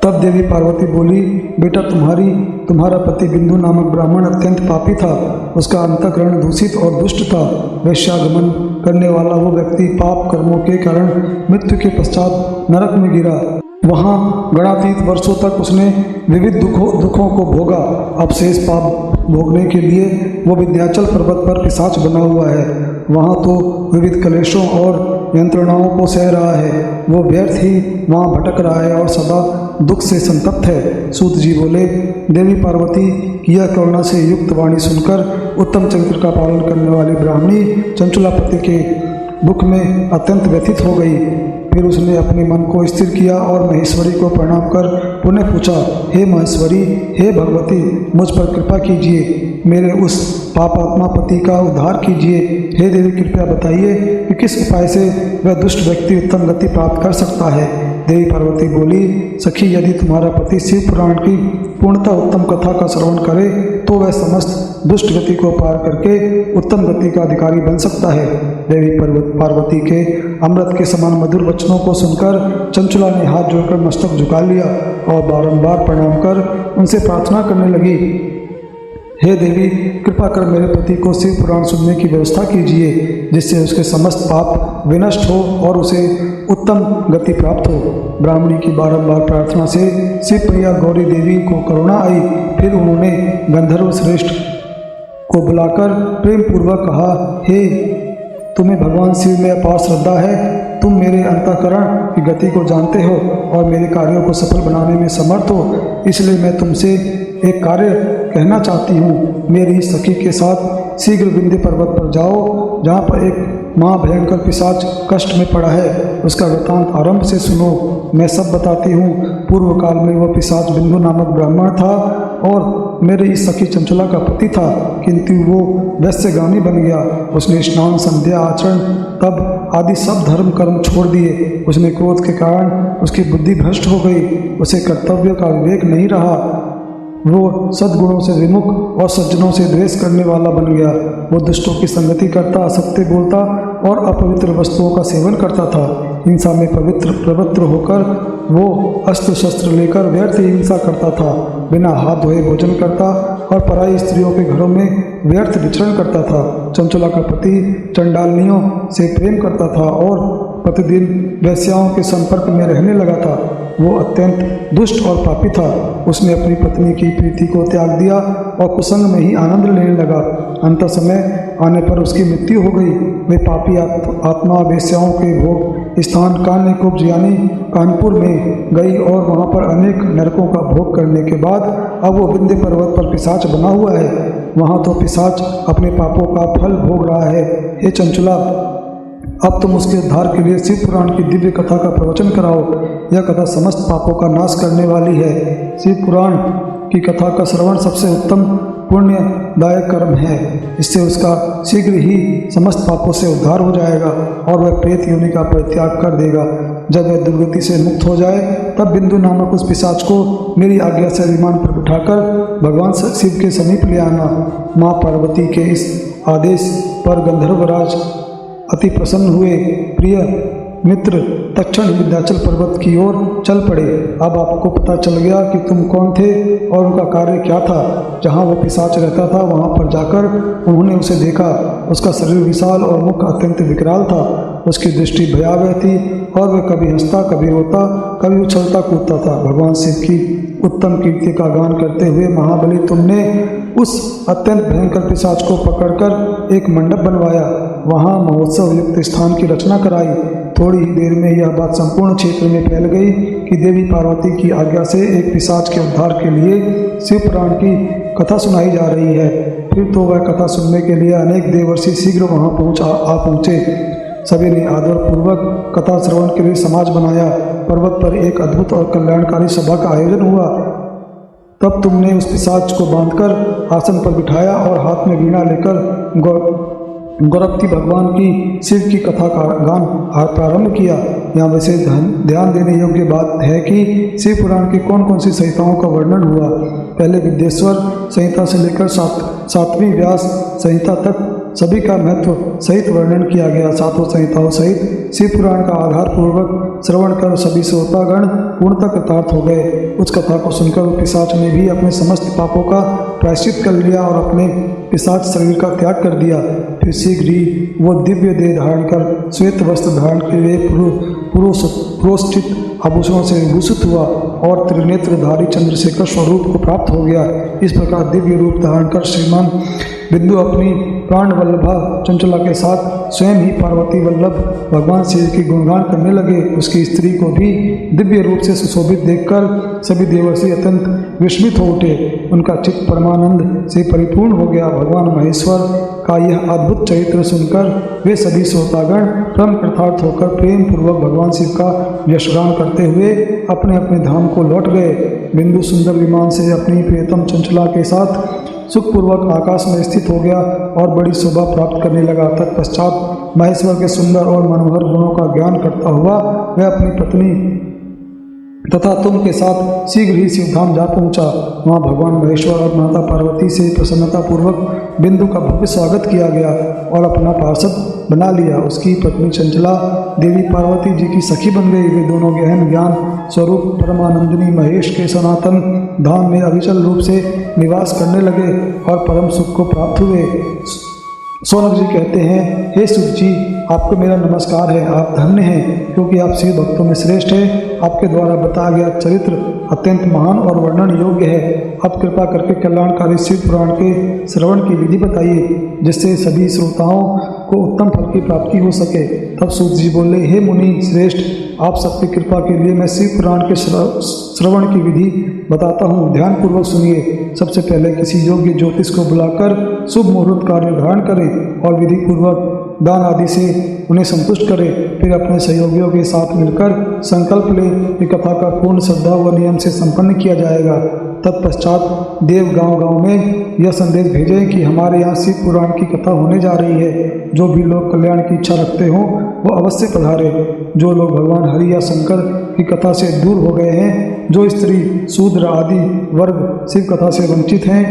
तब देवी पार्वती बोली, बेटा तुम्हारा पति बिंदु नामक ब्राह्मण अत्यंत पापी था। उसका अंतःकरण दूषित और दुष्ट था। वेश्यागमन करने वाला वो व्यक्ति पाप कर्मों के कारण मृत्यु के पश्चात नरक में गिरा। वहाँ गणातीत वर्षों तक उसने विविध दुखों को भोगा। अब शेष पाप भोगने के लिए वो विंध्याचल पर्वत पर पिशाच बना हुआ है। वहाँ तो विविध कलेशों और यंत्रणाओं को सह रहा है। वो व्यर्थ ही वहाँ भटक रहा है और सदा दुख से संतप्त है। सूत जी बोले, देवी पार्वती की यह करुणा से युक्त वाणी सुनकर उत्तम चरित्र का पालन करने वाली ब्राह्मणी चंचलापति के दुख में अत्यंत व्यथित हो गई। फिर उसने अपने मन को स्थिर किया और महेश्वरी को प्रणाम कर पुनः पूछा, हे महेश्वरी, हे भगवती, मुझ पर कृपा कीजिए, मेरे उस पापात्मा पति का उद्धार कीजिए। हे देवी, कृपया बताइए कि किस उपाय से वह दुष्ट व्यक्ति उत्तम गति प्राप्त कर सकता है। देवी पार्वती बोली, सखी, यदि तुम्हारा पति शिव पुराण की पूर्णतः उत्तम कथा का श्रवण करे तो वह समस्त दुष्ट गति को पार करके उत्तम गति का अधिकारी बन सकता है। देवी पार्वती के अमृत के समान मधुर वचनों को सुनकर चंचला ने हाथ जोड़कर मस्तक झुका लिया और बारंबार प्रणाम कर उनसे प्रार्थना करने लगी, हे देवी, कृपा कर मेरे पति को शिव पुराण सुनने की व्यवस्था कीजिए, जिससे उसके समस्त पाप विनष्ट हो और उसे उत्तम गति प्राप्त हो। ब्राह्मणी की बारंबार प्रार्थना से शिवप्रिया गौरी देवी को करुणा आई। फिर उन्होंने गंधर्व श्रेष्ठ को बुलाकर प्रेम पूर्वक कहा, हे, तुम्हें भगवान शिव में अपार श्रद्धा है। तुम मेरे अंतःकरण की गति को जानते हो और मेरे कार्यों को सफल बनाने में समर्थ हो। इसलिए मैं तुमसे एक कार्य कहना चाहती हूँ। मेरी सखी के साथ शीघ्र विंध्य पर्वत पर जाओ, जहाँ पर एक महाभयंकर पिशाच कष्ट में पड़ा है। उसका वृतांत आरंभ से सुनो, मैं सब बताती हूँ। पूर्व काल में वह पिशाच बिंदु नामक ब्राह्मण था। और मेरे इस सखी चंचला का पति था, किंतु वो वैश्यगामी बन गया। उसने स्नान, संध्या, आचरण, तप आदि सब धर्म कर्म छोड़ दिए। उसने क्रोध के कारण उसकी बुद्धि भ्रष्ट हो गई, उसे कर्तव्य का विवेक नहीं रहा। वो सद्गुणों से विमुख और सज्जनों से द्वेष करने वाला बन गया। वो दुष्टों की संगति करता, असत्य बोलता और अपवित्र वस्तुओं का सेवन करता था। हिंसा में प्रवृत्त होकर वो अस्त्र शस्त्र लेकर व्यर्थ हिंसा करता था। बिना हाथ धोए भोजन करता और पराई स्त्रियों के घरों में व्यर्थ विचरण करता था। चंचला का पति चंडालिनियों से प्रेम करता था और प्रतिदिन वैश्याओं के संपर्क में रहने लगा था। वो अत्यंत दुष्ट और पापी था। उसने अपनी पत्नी की प्रीति को त्याग दिया और कुसंग में ही आनंद लेने लगा। अंत समय आने पर उसकी मृत्यु हो गई। वे पापी आत्मा वैश्याओं के भोग स्थान कान्यकुब्ज यानी कानपुर में गई और वहाँ पर अनेक नरकों का भोग करने के बाद अब वो विंध्य पर्वत पर पिशाच बना हुआ है। वहाँ तो पिशाच अपने पापों का फल भोग रहा है। हे चंचला, अब तुम उसके उद्धार के लिए शिव पुराण की दिव्य कथा का प्रवचन कराओ। यह कथा समस्त पापों का नाश करने वाली है। शिव पुराण की कथा का श्रवण सबसे उत्तम पुण्यदायक कर्म है। इससे उसका शीघ्र ही समस्त पापों से उद्धार हो जाएगा और वह प्रेत योनि का परित्याग कर देगा। जब वह दुर्गति से मुक्त हो जाए तब बिंदु नामक उस पिशाच को मेरी आज्ञा से विमान पर उठाकर भगवान शिव के समीप ले आना। माँ पार्वती के इस आदेश पर गंधर्वराज अति प्रसन्न हुए। प्रिय मित्र तक्षण विंध्याचल पर्वत की ओर चल पड़े। अब आपको पता चल गया कि तुम कौन थे और उनका कार्य क्या था। जहाँ वो पिशाच रहता था वहाँ पर जाकर उन्होंने उसे देखा। उसका शरीर विशाल और मुख अत्यंत विकराल था। उसकी दृष्टि भयावह थी और वह कभी हंसता, कभी रोता, कभी उछलता कूदता था। भगवान शिव की उत्तम कीर्ति का गान करते हुए महाबली तुमने उस अत्यंत भयंकर पिशाच को पकड़कर एक मंडप बनवाया, वहाँ महोत्सव युक्त स्थान की रचना कराई। थोड़ी ही देर में यह बात संपूर्ण क्षेत्र में फैल गई कि देवी पार्वती की आज्ञा से एक पिशाच के उद्धार के लिए शिव पुराण की कथा सुनाई जा रही है। फिर तो वह कथा सुनने के लिए अनेक देवर्षि शीघ्र वहाँ पहुँचे। सभी ने आदरपूर्वक कथा श्रवण के लिए समाज बनाया। पर्वत पर एक अद्भुत और कल्याणकारी सभा का आयोजन हुआ। तब तुमने उस पिशाच को बांधकर आसन पर बिठाया और हाथ में वीणा लेकर गौरवती भगवान की शिव की कथा का गान प्रारंभ किया। यहाँ वैसे ध्यान देने योग्य बात है कि शिव पुराण की कौन कौन सी संहिताओं का वर्णन हुआ। पहले विद्येश्वर संहिता से लेकर सातवीं व्यास संहिता तक सभी का महत्व सहित वर्णन किया गया। सातों संहिताओं सहित शिव पुराण का आधार पूर्वक श्रवण कर सभी श्रोतागण पूर्णतः कृतार्थ हो गए। उस कथा को सुनकर पिशाच ने भी अपने समस्त पापों का प्रायश्चित कर लिया और अपने पिशाच शरीर का त्याग कर दिया। फिर शीघ्र ही वो दिव्य देह धारण कर श्वेत वस्त्र धारण के लिए पुरोष्ठित आभूषणों से विभूषित हुआ और त्रिनेत्रधारी चंद्रशेखर स्वरूप को प्राप्त हो गया। इस प्रकार दिव्य रूप धारण कर श्रीमान बिंदु अपनी प्राण वल्लभा चंचला के साथ स्वयं ही पार्वती वल्लभ भगवान शिव की गुणगान करने लगे। उसकी स्त्री को भी दिव्य रूप से सुशोभित देखकर सभी देवर्षि अत्यंत विस्मित हो उठे। उनका चित्त परमानंद से परिपूर्ण हो गया। भगवान महेश्वर का यह अद्भुत चरित्र सुनकर वे सभी श्रोतागण परम कृतार्थ होकर प्रेम पूर्वक भगवान शिव का यशगान करते हुए अपने अपने धाम को लौट गए। बिंदु सुंदर विमान से अपनी प्रियतम चंचला के साथ सुखपूर्वक आकाश में स्थित हो गया और बड़ी शोभा प्राप्त करने लगा। तत्पश्चात महेश्वर के सुंदर और मनोहर गुणों का ज्ञान करता हुआ वह अपनी पत्नी तथा तुम के साथ शीघ्र ही शिवधाम जा पहुंचा। वहाँ भगवान महेश्वर और माता पार्वती से प्रसन्नतापूर्वक बिंदु का भव्य स्वागत किया गया और अपना पार्षद बना लिया। उसकी पत्नी चंचला देवी पार्वती जी की सखी बन गई। वे दोनों गहन ज्ञान स्वरूप परमानंदिनी महेश के सनातन धाम में अविचल रूप से निवास करने लगे और परम सुख को प्राप्त हुए। सोनक जी कहते हैं, हे सुख जी, आपको मेरा नमस्कार है। आप धन्य हैं क्योंकि आप शिव भक्तों में श्रेष्ठ हैं। आपके द्वारा बताया गया चरित्र अत्यंत महान और वर्णन योग्य है। अब कृपा करके कल्याणकारी शिव पुराण के श्रवण की विधि बताइए जिससे सभी श्रोताओं को उत्तम फल की प्राप्ति हो सके। तब सूत जी बोले, हे मुनि श्रेष्ठ, आप सबकी कृपा के लिए मैं शिव पुराण के श्रवण की विधि बताता हूँ। ध्यान पूर्वक सुनिए। सबसे पहले किसी योग्य ज्योतिष को बुलाकर शुभ मुहूर्त का निर्धारण करें और विधि पूर्वक दान आदि से उन्हें संतुष्ट करें। फिर अपने सहयोगियों के साथ मिलकर संकल्प ले कि कथा का पूर्ण श्रद्धा व नियम से संपन्न किया जाएगा। तत्पश्चात देव गांव में यह संदेश भेजें कि हमारे यहाँ शिव पुराण की कथा होने जा रही है। जो भी लोग कल्याण की इच्छा रखते हो वो अवश्य पधारे। जो लोग भगवान हरि या शंकर की कथा से दूर हो गए हैं, जो स्त्री शूद्र आदि वर्ग शिव कथा से वंचित हैं,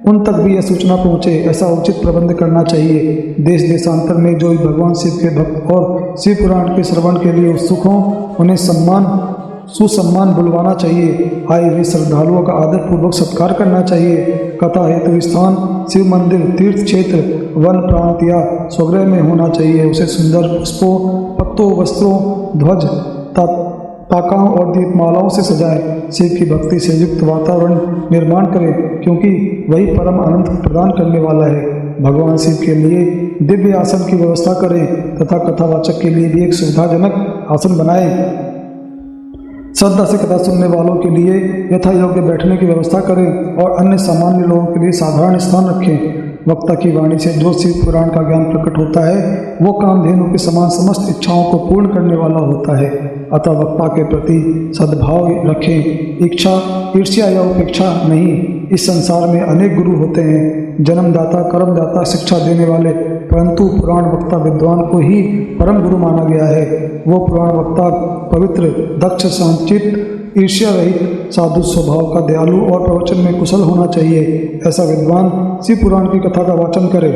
उन तक भी यह सूचना पहुँचे, ऐसा उचित प्रबंध करना चाहिए। देश देशांतर में जो भी भगवान शिव के भक्त और शिव पुराण के श्रवण के लिए उत्सुक हों, उन्हें सुसम्मान बुलवाना चाहिए। आए हुए श्रद्धालुओं का आदर पूर्वक सत्कार करना चाहिए। कथा हेतु स्थान शिव मंदिर, तीर्थ क्षेत्र, वन प्रांत या स्वगृह में होना चाहिए। उसे सुंदर पुष्पों, पत्तों, वस्त्रों, ध्वज, ताकाओं और दीपमालाओं से सजाएं। शिव की भक्ति से युक्त वातावरण निर्माण करें, क्योंकि वही परम आनंद प्रदान करने वाला है। भगवान शिव के लिए दिव्य आसन की व्यवस्था करें तथा कथावाचक के लिए भी एक सुविधाजनक आसन बनाएं। श्रद्धा से कथा सुनने वालों के लिए यथा योग्य बैठने की व्यवस्था करें और अन्य सामान्य लोगों के लिए साधारण स्थान रखें। वक्ता की वाणी से जो शिव पुराण का ज्ञान प्रकट होता है वो कामधेनु के समान समस्त इच्छाओं को पूर्ण करने वाला होता है। अतः वक्ता के प्रति सद्भाव रखें। इच्छा, ईर्ष्या या उपेक्षा नहीं। इस संसार में अनेक गुरु होते हैं, जन्मदाता, कर्मदाता, शिक्षा देने वाले, परंतु पुराण वक्ता विद्वान को ही परम गुरु माना गया है। वो पुराण वक्ता पवित्र, दक्ष, शांतचित्त, ईर्ष्या रहित, साधु स्वभाव का, दयालु और प्रवचन में कुशल होना चाहिए। ऐसा विद्वान शिव पुराण की कथा का वाचन करे।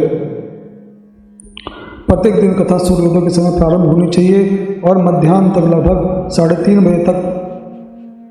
प्रत्येक दिन कथा सूर्योदय के समय प्रारंभ होनी चाहिए और मध्याह्न तक लगभग 3:30 बजे तक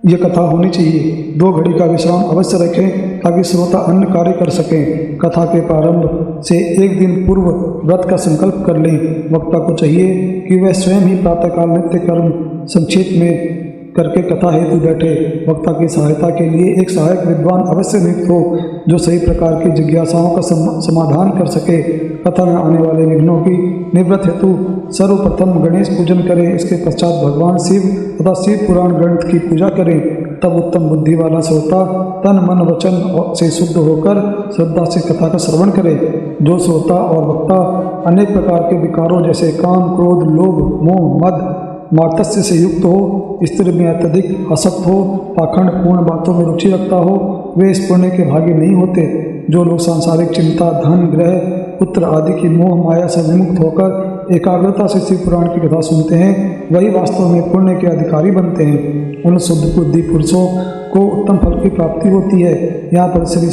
यह कथा होनी चाहिए। 2 घड़ी का विश्राम अवश्य रखें ताकि श्रोता अन्य कार्य कर सकें। कथा के प्रारंभ से 1 दिन पूर्व व्रत का संकल्प कर लें। वक्ता को चाहिए कि वह स्वयं ही प्रातःकाल नित्य कर्म संक्षेप में करके कथा हेतु बैठे। वक्ता की सहायता के लिए एक सहायक विद्वान अवश्य नियुक्त हो जो सही प्रकार की जिज्ञासाओं का समाधान कर सके। कथा में आने वाले विघ्नों की निवृत्त हेतु सर्वप्रथम गणेश पूजन करें। इसके पश्चात भगवान शिव तथा शिव पुराण ग्रंथ की पूजा करें। तब उत्तम बुद्धि वाला श्रोता तन मन वचन से शुद्ध होकर श्रद्धा से कथा का श्रवण करे। जो श्रोता और वक्ता अनेक प्रकार के विकारों जैसे काम, क्रोध, लोभ, मोह, मद, मार्तस्य से युक्त हो, स्त्री में अत्यधिक आसक्त हो, पाखंड पूर्ण बातों में रुचि रखता हो, वे इस पुण्य के भागी नहीं होते। जो लोग सांसारिक चिंता, धन, ग्रह, पुत्र आदि की मोह माया से विमुक्त होकर एकाग्रता से शिव पुराण की कथा सुनते हैं, वही वास्तव में पुण्य के अधिकारी बनते हैं। उन शुद्ध बुद्धि पुरुषों को उत्तम फल की प्राप्ति होती है। यहाँ पर श्री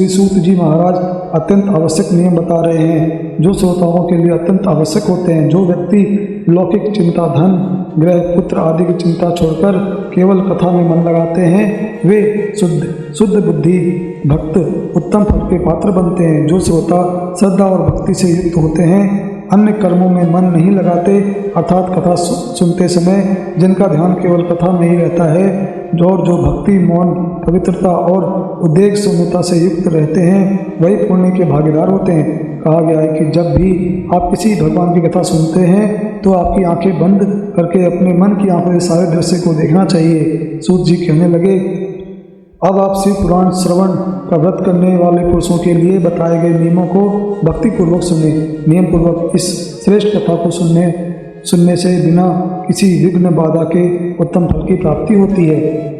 सूत जी महाराज अत्यंत आवश्यक नियम बता रहे हैं जो श्रोताओं के लिए अत्यंत आवश्यक होते हैं। जो व्यक्ति लौकिक चिंता, धन, ग्रह, पुत्र आदि की चिंता छोड़कर केवल कथा में मन लगाते हैं, वे शुद्ध बुद्धि भक्त उत्तम फल के पात्र बनते हैं। जो श्रोता श्रद्धा और भक्ति से युक्त होते हैं, अन्य कर्मों में मन नहीं लगाते, अर्थात कथा सुनते समय जिनका ध्यान केवल कथा में ही रहता है, जो भक्ति, मौन, पवित्रता और उद्वेग शून्यता से युक्त रहते हैं, वही पुण्य के भागीदार होते हैं। कहा गया है कि जब भी आप किसी भगवान की कथा सुनते हैं तो आपकी आंखें बंद करके अपने मन की आंखों से सारे दृश्य को देखना चाहिए। सूत जी कहने लगे, अब आप शिव पुराण श्रवण का व्रत करने वाले पुरुषों के लिए बताए गए नियमों को भक्तिपूर्वक सुने। नियम पूर्वक इस श्रेष्ठ कथा को सुनने से बिना किसी विघ्न बाधा के उत्तम फल की प्राप्ति होती है।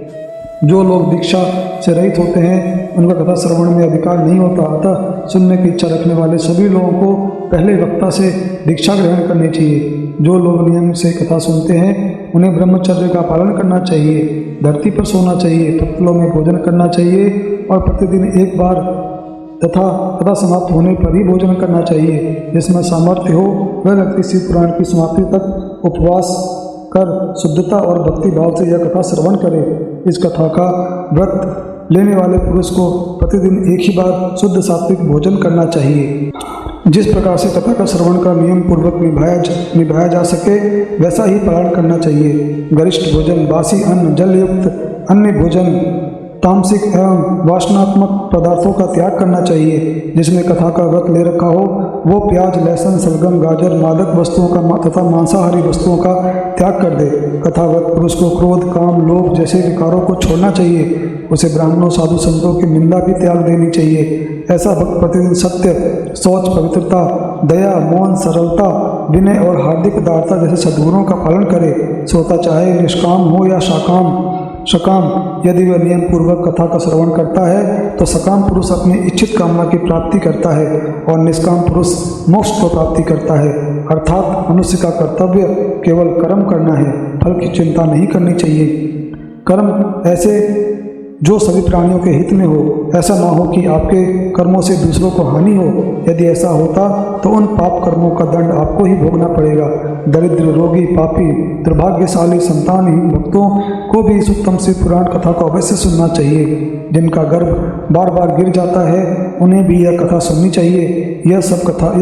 जो लोग दीक्षा से रहित होते हैं उनका कथा श्रवण में अधिकार नहीं होता। अतः सुनने की इच्छा रखने वाले सभी लोगों को पहले वक्ता से दीक्षा ग्रहण करनी चाहिए। जो लोग नियम से कथा सुनते हैं उन्हें ब्रह्मचर्य का पालन करना चाहिए, धरती पर सोना चाहिए, पत्तलों में भोजन करना चाहिए और प्रतिदिन एक बार तथा कथा समाप्त होने पर ही भोजन करना चाहिए। जिसमें सामर्थ्य हो वह व्यक्ति शिव पुराण की समाप्ति तक उपवास कर शुद्धता और भक्ति भाव से यह कथा श्रवण करे। इस कथा का व्रत लेने वाले पुरुष को प्रतिदिन एक ही बार शुद्ध सात्विक भोजन करना चाहिए। जिस प्रकार से कथा का श्रवण का नियम पूर्वक निभाया जा सके वैसा ही पालन करना चाहिए। गरिष्ठ भोजन, बासी अन्न, जल युक्त अन्य भोजन, तामसिक एवं वासनात्मक पदार्थों का त्याग करना चाहिए। जिसने कथा का व्रत ले रखा हो वो प्याज, लहसुन, सलगम, गाजर, मादक वस्तुओं का तथा मांसाहारी वस्तुओं का त्याग कर दे। कथाव्रत पुरुष को क्रोध, काम, लोभ जैसे विकारों को छोड़ना चाहिए। उसे ब्राह्मणों, साधु संतों की निंदा भी त्याग देनी चाहिए। ऐसा भक्त प्रतिदिन सत्य, शौच, पवित्रता, दया, मौन, सरलता विनय और हार्दिक उदारता जैसे सद्गुणों का पालन करे। श्रोता चाहे निष्काम हो या सकाम, यदि वह नियम पूर्वक कथा का श्रवण करता है तो सकाम पुरुष अपनी इच्छित कामना की प्राप्ति करता है और निष्काम पुरुष मोक्ष को प्राप्ति करता है। अर्थात मनुष्य का कर्तव्य केवल कर्म करना है, फल की चिंता नहीं करनी चाहिए। कर्म ऐसे जो सभी प्राणियों के हित में हो, ऐसा ना हो कि आपके कर्मों से दूसरों को हानि हो। यदि ऐसा होता तो उन पाप कर्मों का दंड आपको ही भोगना पड़ेगा। दरिद्र, रोगी, पापी, दुर्भाग्यशाली, संतानहीन भक्तों को भी इस उत्तम शिव पुराण कथा को अवश्य सुनना चाहिए। जिनका गर्भ बार बार गिर जाता है उन्हें भी यह कथा सुननी चाहिए। यह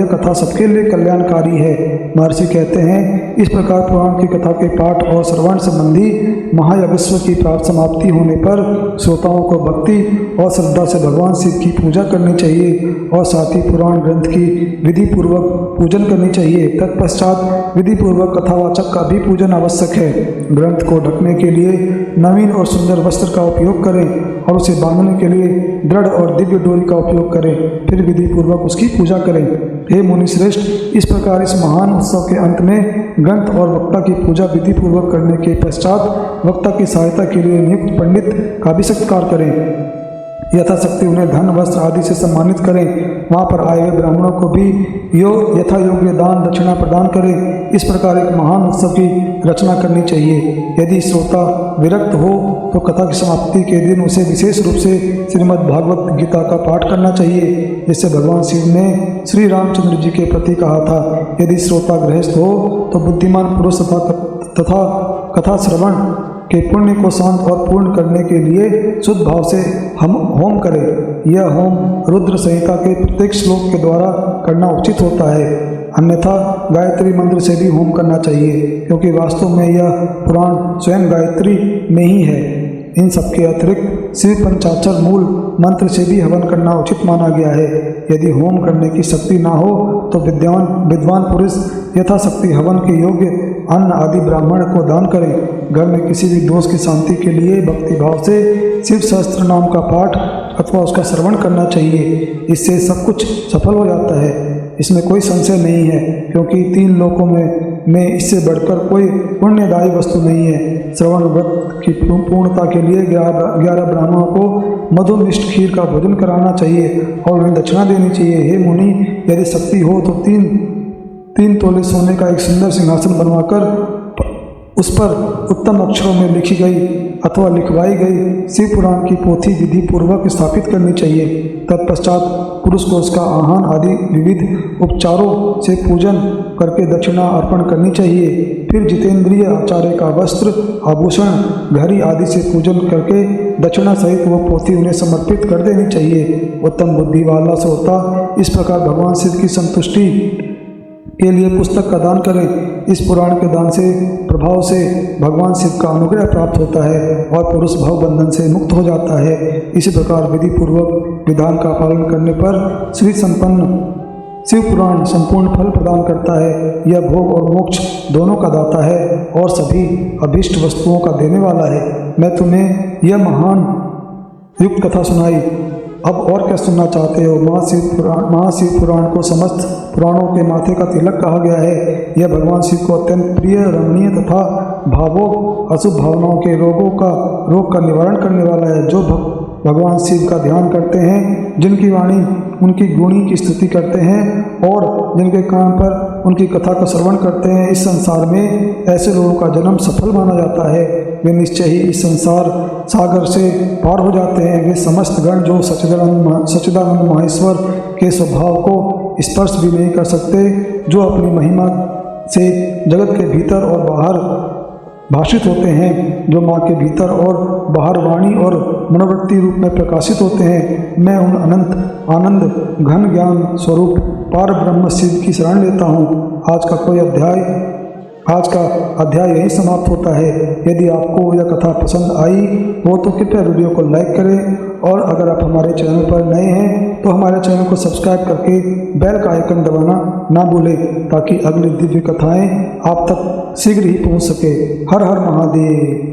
कथा सबके लिए कल्याणकारी है। महर्षि कहते हैं, इस प्रकार पुराण की कथा के पाठ और श्रवण संबंधी महायज्ञ की प्राप्त समाप्ति होने पर श्रोताओं को भक्ति और श्रद्धा से भगवान शिव की पूजा करनी चाहिए और साथ ही पुराण ग्रंथ की विधि पूर्वक पूजन करनी चाहिए। तत्पश्चात विधि पूर्वक कथावाचक का भी पूजन आवश्यक है। ग्रंथ को ढकने के लिए नवीन और सुंदर वस्त्र का उपयोग करें और उसे बांधने के लिए दृढ़ और दिव्य डोरी का उपयोग करें, फिर विधि पूर्वक उसकी पूजा करें। हे मुनि श्रेष्ठ, इस प्रकार इस महान उत्सव के अंत में ग्रंथ और वक्ता की पूजा विधि पूर्वक करने के पश्चात वक्ता की सहायता के लिए नियुक्त पंडित का भी सत्कार करें। यथाशक्ति उन्हें धन, वस्त्र आदि से सम्मानित करें। वहाँ पर आए हुए ब्राह्मणों को भी यथा योग्य दान दक्षिणा प्रदान करें। इस प्रकार एक महान उत्सव की रचना करनी चाहिए। यदि श्रोता विरक्त हो तो कथा की समाप्ति के दिन उसे विशेष रूप से श्रीमद् भागवत गीता का पाठ करना चाहिए, जिससे भगवान शिव ने श्री रामचंद्र जी के प्रति कहा था। यदि श्रोता गृहस्थ हो तो बुद्धिमान पुरुष तथा कथा श्रवण के पुण्य को शांत और पूर्ण करने के लिए शुद्ध भाव से हम होम करें। यह होम रुद्र संहिता के प्रत्येक श्लोक के द्वारा करना उचित होता है। अन्यथा गायत्री मंत्र से भी होम करना चाहिए, क्योंकि वास्तव में यह पुराण स्वयं गायत्री में ही है। इन सबके अतिरिक्त शिव पंचाक्षर मूल मंत्र से भी हवन करना उचित माना गया है। यदि होम करने की शक्ति ना हो तो विद्वान पुरुष यथाशक्ति हवन के योग्य अन्न आदि ब्राह्मण को दान करें। घर में किसी भी दोष की शांति के लिए भक्ति भाव से शिव सहस्त्र नाम का पाठ अथवा उसका श्रवण करना चाहिए। इससे सब कुछ सफल हो जाता है, इसमें कोई संशय नहीं है, क्योंकि 3 लोकों में इससे बढ़कर कोई पुण्यदायी वस्तु नहीं है। श्रवण व्रत की पूर्णता के लिए 11 ब्राह्मणों को मधुमिष्ट खीर का भोजन कराना चाहिए और उन्हें दक्षिणा देनी चाहिए। हे मुनि, यदि शक्ति हो तो 3 तोले सोने का एक सुंदर सिंहासन बनवाकर उस पर उत्तम अक्षरों में लिखी गई अथवा लिखवाई गई शिव पुराण की पोथी विधि पूर्वक स्थापित करनी चाहिए। तत्पश्चात पुरुष को उसका आहान आदि विविध उपचारों से पूजन करके दक्षिणा अर्पण करनी चाहिए। फिर जितेंद्रिय आचार्य का वस्त्र, आभूषण, घड़ी आदि से पूजन करके दक्षिणा सहित वो पोथी उन्हें समर्पित कर देनी चाहिए। उत्तम बुद्धि वाला श्रोता इस प्रकार भगवान शिव की संतुष्टि के लिए पुस्तक का दान करें। इस पुराण के दान से प्रभाव से भगवान शिव का अनुग्रह प्राप्त होता है और पुरुष भव बंधन से मुक्त हो जाता है। इसी प्रकार विधि पूर्वक विधान का पालन करने पर श्री संपन्न शिव पुराण संपूर्ण फल प्रदान करता है। यह भोग और मोक्ष दोनों का दाता है और सभी अभीष्ट वस्तुओं का देने वाला है। मैं तुम्हें यह महान युक्त कथा सुनाई, अब और क्या सुनना चाहते हो। महाशिव पुराण को समस्त पुराणों के माथे का तिलक कहा गया है। यह भगवान शिव को अत्यंत प्रिय, रमणीय तथा भावोक अशुभ भावनाओं के रोग का निवारण करने वाला है। जो भगवान शिव का ध्यान करते हैं, जिनकी वाणी उनकी गुणी की स्तुति करते हैं और जिनके कान पर उनकी कथा का श्रवण करते हैं, इस संसार में ऐसे लोगों का जन्म सफल माना जाता है। वे निश्चय ही इस संसार सागर से पार हो जाते हैं। वे समस्त गण जो सच्चिदानंद महेश्वर के स्वभाव को स्पर्श भी नहीं कर सकते, जो अपनी महिमा से जगत के भीतर और बाहर भाषित होते हैं, जो माँ के भीतर और बाहर वाणी और मनोवृत्ति रूप में प्रकाशित होते हैं। मैं उन अनंत आनंद घन ज्ञान स्वरूप पार ब्रह्म शिव की शरण लेता हूँ। आज का अध्याय यही समाप्त होता है। यदि आपको यह कथा पसंद आई हो तो कृपया वीडियो को लाइक करें और अगर आप हमारे चैनल पर नए हैं तो हमारे चैनल को सब्सक्राइब करके बेल का आइकन दबाना ना भूलें, ताकि अगली दिव्य कथाएं आप तक शीघ्र ही पहुंच सके। हर हर महादेव।